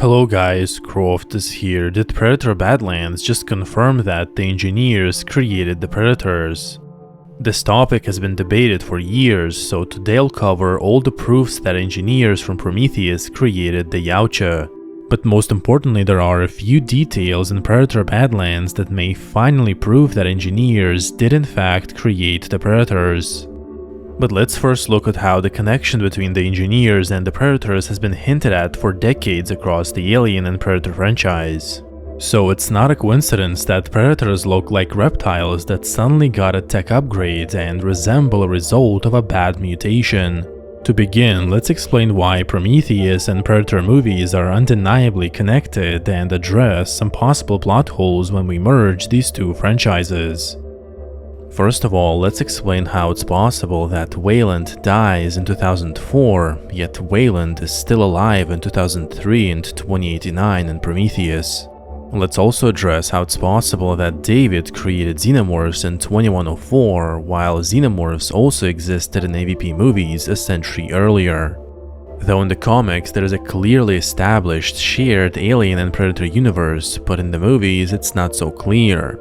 Hello guys, Croft is here. Did Predator Badlands just confirm that the engineers created the predators? This topic has been debated for years, so today I'll cover all the proofs that engineers from Prometheus created the Yautja. But most importantly, there are a few details in Predator Badlands that may finally prove that engineers did in fact create the predators. But let's first look at how the connection between the engineers and the predators has been hinted at for decades across the Alien and Predator franchise. So it's not a coincidence that predators look like reptiles that suddenly got a tech upgrade and resemble a result of a bad mutation. To begin, let's explain why Prometheus and Predator movies are undeniably connected and address some possible plot holes when we merge these two franchises. First of all, let's explain how it's possible that Weyland dies in 2004, yet Weyland is still alive in 2003 and 2089 in Prometheus. Let's also address how it's possible that David created Xenomorphs in 2104, while Xenomorphs also existed in AVP movies a century earlier. Though in the comics there is a clearly established shared Alien and Predator universe, but in the movies it's not so clear.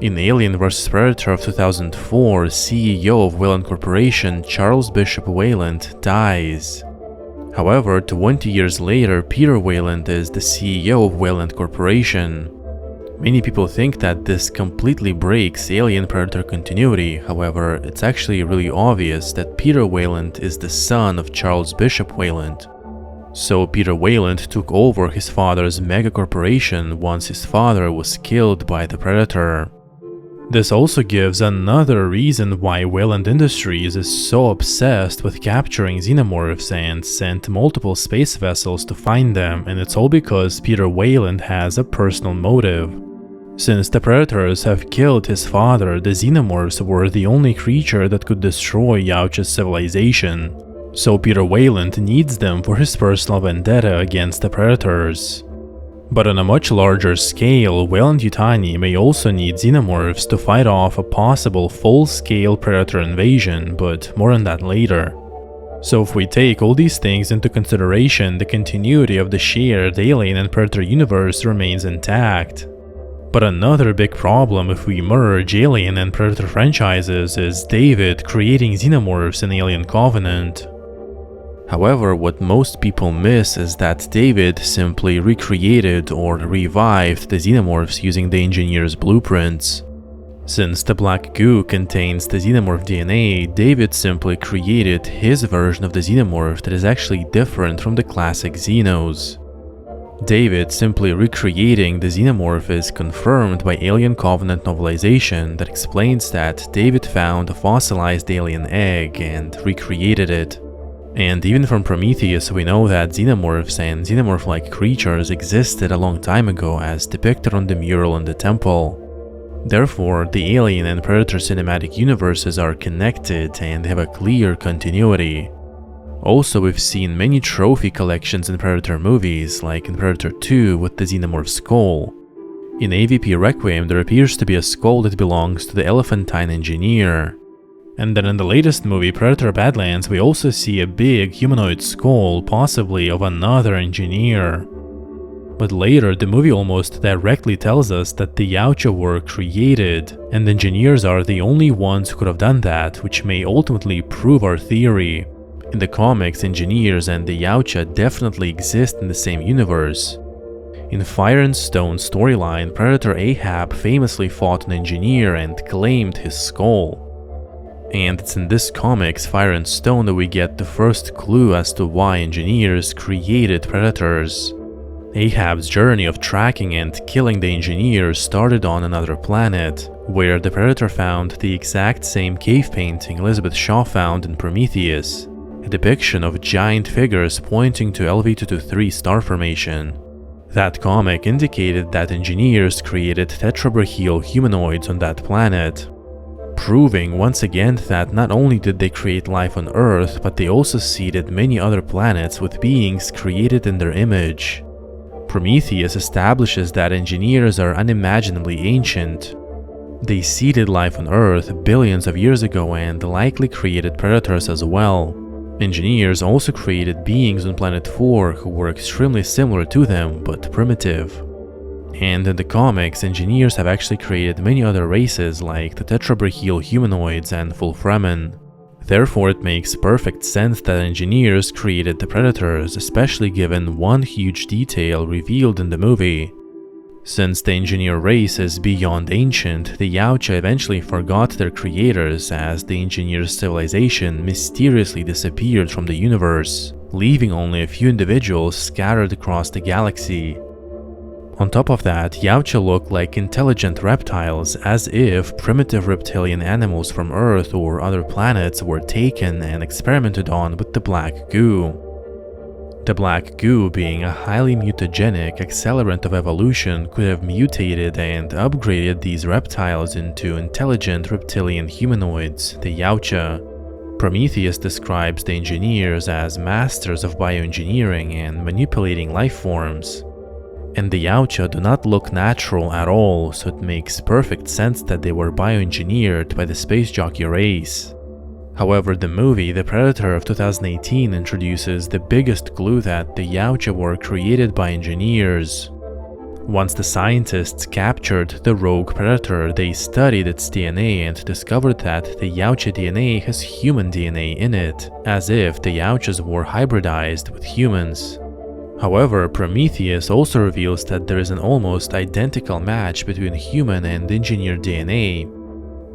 In Alien vs. Predator of 2004, CEO of Weyland Corporation, Charles Bishop Weyland, dies. However, 20 years later, Peter Weyland is the CEO of Weyland Corporation. Many people think that this completely breaks Alien-Predator continuity. However, it's actually really obvious that Peter Weyland is the son of Charles Bishop Weyland. So Peter Weyland took over his father's mega corporation once his father was killed by the Predator. This also gives another reason why Weyland Industries is so obsessed with capturing Xenomorphs and sent multiple space vessels to find them, and it's all because Peter Weyland has a personal motive. Since the Predators have killed his father, the Xenomorphs were the only creature that could destroy Yautja's civilization. So Peter Weyland needs them for his personal vendetta against the Predators. But on a much larger scale, Weyland-Yutani may also need Xenomorphs to fight off a possible full-scale Predator invasion, but more on that later. So if we take all these things into consideration, the continuity of the shared Alien and Predator universe remains intact. But another big problem if we merge Alien and Predator franchises is David creating Xenomorphs in Alien Covenant. However, what most people miss is that David simply recreated or revived the Xenomorphs using the engineer's blueprints. Since the black goo contains the Xenomorph DNA, David simply created his version of the Xenomorph that is actually different from the classic Xenos. David simply recreating the Xenomorph is confirmed by Alien Covenant novelization that explains that David found a fossilized alien egg and recreated it. And even from Prometheus, we know that Xenomorphs and Xenomorph-like creatures existed a long time ago as depicted on the mural in the temple. Therefore, the Alien and Predator cinematic universes are connected and have a clear continuity. Also, we've seen many trophy collections in Predator movies, like in Predator 2 with the Xenomorph skull. In AVP Requiem, there appears to be a skull that belongs to the Elephantine engineer. And then in the latest movie, Predator Badlands, we also see a big humanoid skull, possibly of another engineer. But later, the movie almost directly tells us that the Yautja were created, and engineers are the only ones who could have done that, which may ultimately prove our theory. In the comics, engineers and the Yautja definitely exist in the same universe. In Fire and Stone storyline, Predator Ahab famously fought an engineer and claimed his skull. And it's in this comics, Fire and Stone, that we get the first clue as to why engineers created predators. Ahab's journey of tracking and killing the engineers started on another planet, where the Predator found the exact same cave painting Elizabeth Shaw found in Prometheus, a depiction of giant figures pointing to LV-223 star formation. That comic indicated that engineers created tetrabrachial humanoids on that planet, proving once again that not only did they create life on Earth, but they also seeded many other planets with beings created in their image. Prometheus establishes that engineers are unimaginably ancient. They seeded life on Earth billions of years ago and likely created predators as well. Engineers also created beings on Planet 4 who were extremely similar to them, but primitive. And in the comics, engineers have actually created many other races like the tetrabrachial humanoids and Fulfremen. Therefore, it makes perfect sense that engineers created the predators, especially given one huge detail revealed in the movie. Since the engineer race is beyond ancient, the Yautja eventually forgot their creators as the engineer's civilization mysteriously disappeared from the universe, leaving only a few individuals scattered across the galaxy. On top of that, Yautja look like intelligent reptiles, as if primitive reptilian animals from Earth or other planets were taken and experimented on with the black goo. The black goo, being a highly mutagenic accelerant of evolution, could have mutated and upgraded these reptiles into intelligent reptilian humanoids, the Yautja. Prometheus describes the engineers as masters of bioengineering and manipulating life forms. And the Yautja do not look natural at all, so it makes perfect sense that they were bioengineered by the space jockey race. However, the movie The Predator of 2018 introduces the biggest clue that the Yautja were created by engineers. Once the scientists captured the rogue predator, they studied its DNA and discovered that the Yautja DNA has human DNA in it, as if the Yautjas were hybridized with humans. However, Prometheus also reveals that there is an almost identical match between human and engineered DNA.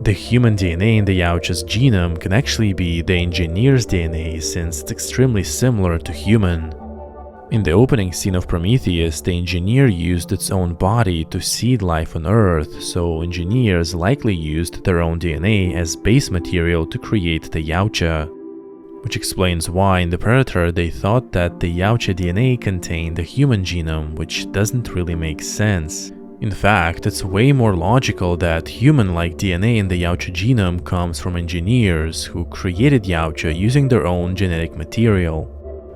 The human DNA in the Yautja's genome can actually be the engineer's DNA since it's extremely similar to human. In the opening scene of Prometheus, the engineer used its own body to seed life on Earth, so engineers likely used their own DNA as base material to create the Yautja. Which explains why in the Predator they thought that the Yautja DNA contained the human genome, which doesn't really make sense. In fact, it's way more logical that human-like DNA in the Yautja genome comes from engineers who created Yautja using their own genetic material.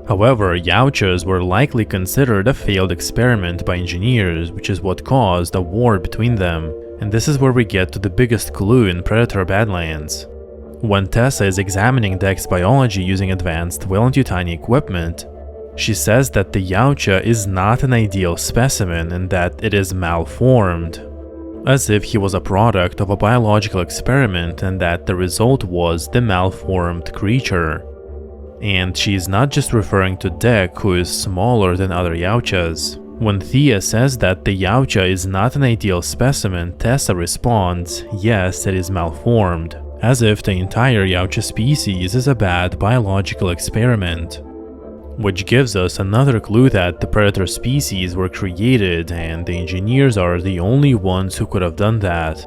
However, Yautjas were likely considered a failed experiment by engineers, which is what caused a war between them. And this is where we get to the biggest clue in Predator Badlands. When Tessa is examining Deck's biology using advanced Weyland-Yutani equipment, she says that the Yautja is not an ideal specimen and that it is malformed, as if he was a product of a biological experiment and that the result was the malformed creature. And she is not just referring to Deck, who is smaller than other Yautjas. When Thea says that the Yautja is not an ideal specimen, Tessa responds, yes, it is malformed, as if the entire Yautja species is a bad biological experiment. Which gives us another clue that the predator species were created and the engineers are the only ones who could have done that.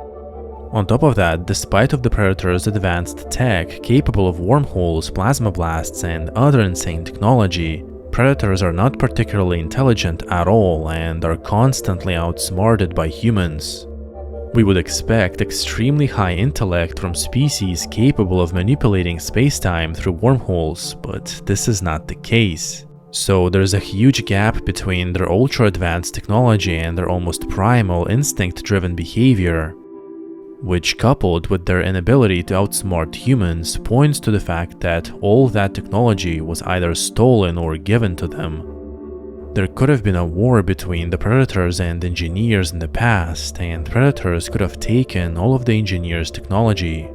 On top of that, despite of the predator's advanced tech capable of wormholes, plasma blasts, and other insane technology, predators are not particularly intelligent at all and are constantly outsmarted by humans. We would expect extremely high intellect from species capable of manipulating space-time through wormholes, but this is not the case. So there's a huge gap between their ultra-advanced technology and their almost primal instinct-driven behavior, which, coupled with their inability to outsmart humans, points to the fact that all that technology was either stolen or given to them. There could have been a war between the predators and engineers in the past, and predators could have taken all of the engineers' technology.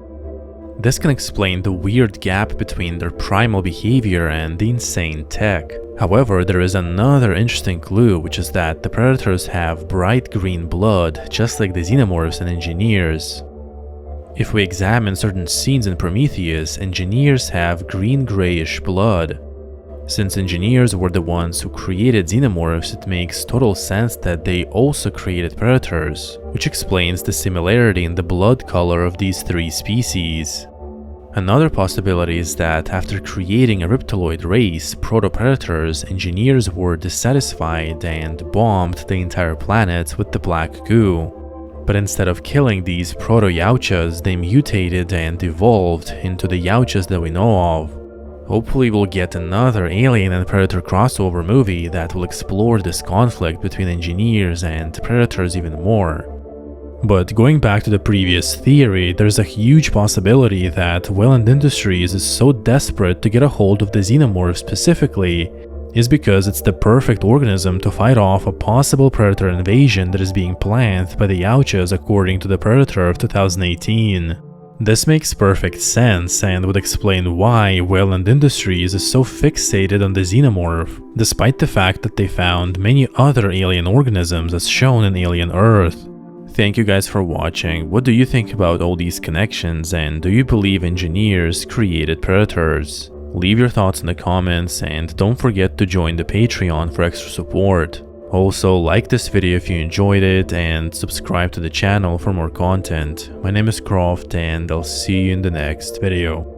This can explain the weird gap between their primal behavior and the insane tech. However, there is another interesting clue, which is that the predators have bright green blood, just like the Xenomorphs and engineers. If we examine certain scenes in Prometheus, engineers have green-grayish blood. Since engineers were the ones who created Xenomorphs, it makes total sense that they also created predators, which explains the similarity in the blood color of these three species. Another possibility is that after creating a reptiloid race, proto-predators, engineers were dissatisfied and bombed the entire planet with the black goo. But instead of killing these proto-Yautjas, they mutated and evolved into the Yautjas that we know of. Hopefully we'll get another Alien and Predator crossover movie that will explore this conflict between engineers and predators even more. But going back to the previous theory, there's a huge possibility that Wayland Industries is so desperate to get a hold of the Xenomorphs specifically is because it's the perfect organism to fight off a possible predator invasion that is being planned by the Yautjas according to the Predator of 2018. This makes perfect sense and would explain why Wayland Industries is so fixated on the Xenomorph, despite the fact that they found many other alien organisms as shown in Alien Earth. Thank you guys for watching. What do you think about all these connections, and do you believe engineers created predators? Leave your thoughts in the comments and don't forget to join the Patreon for extra support. Also, like this video if you enjoyed it and subscribe to the channel for more content. My name is Croft and I'll see you in the next video.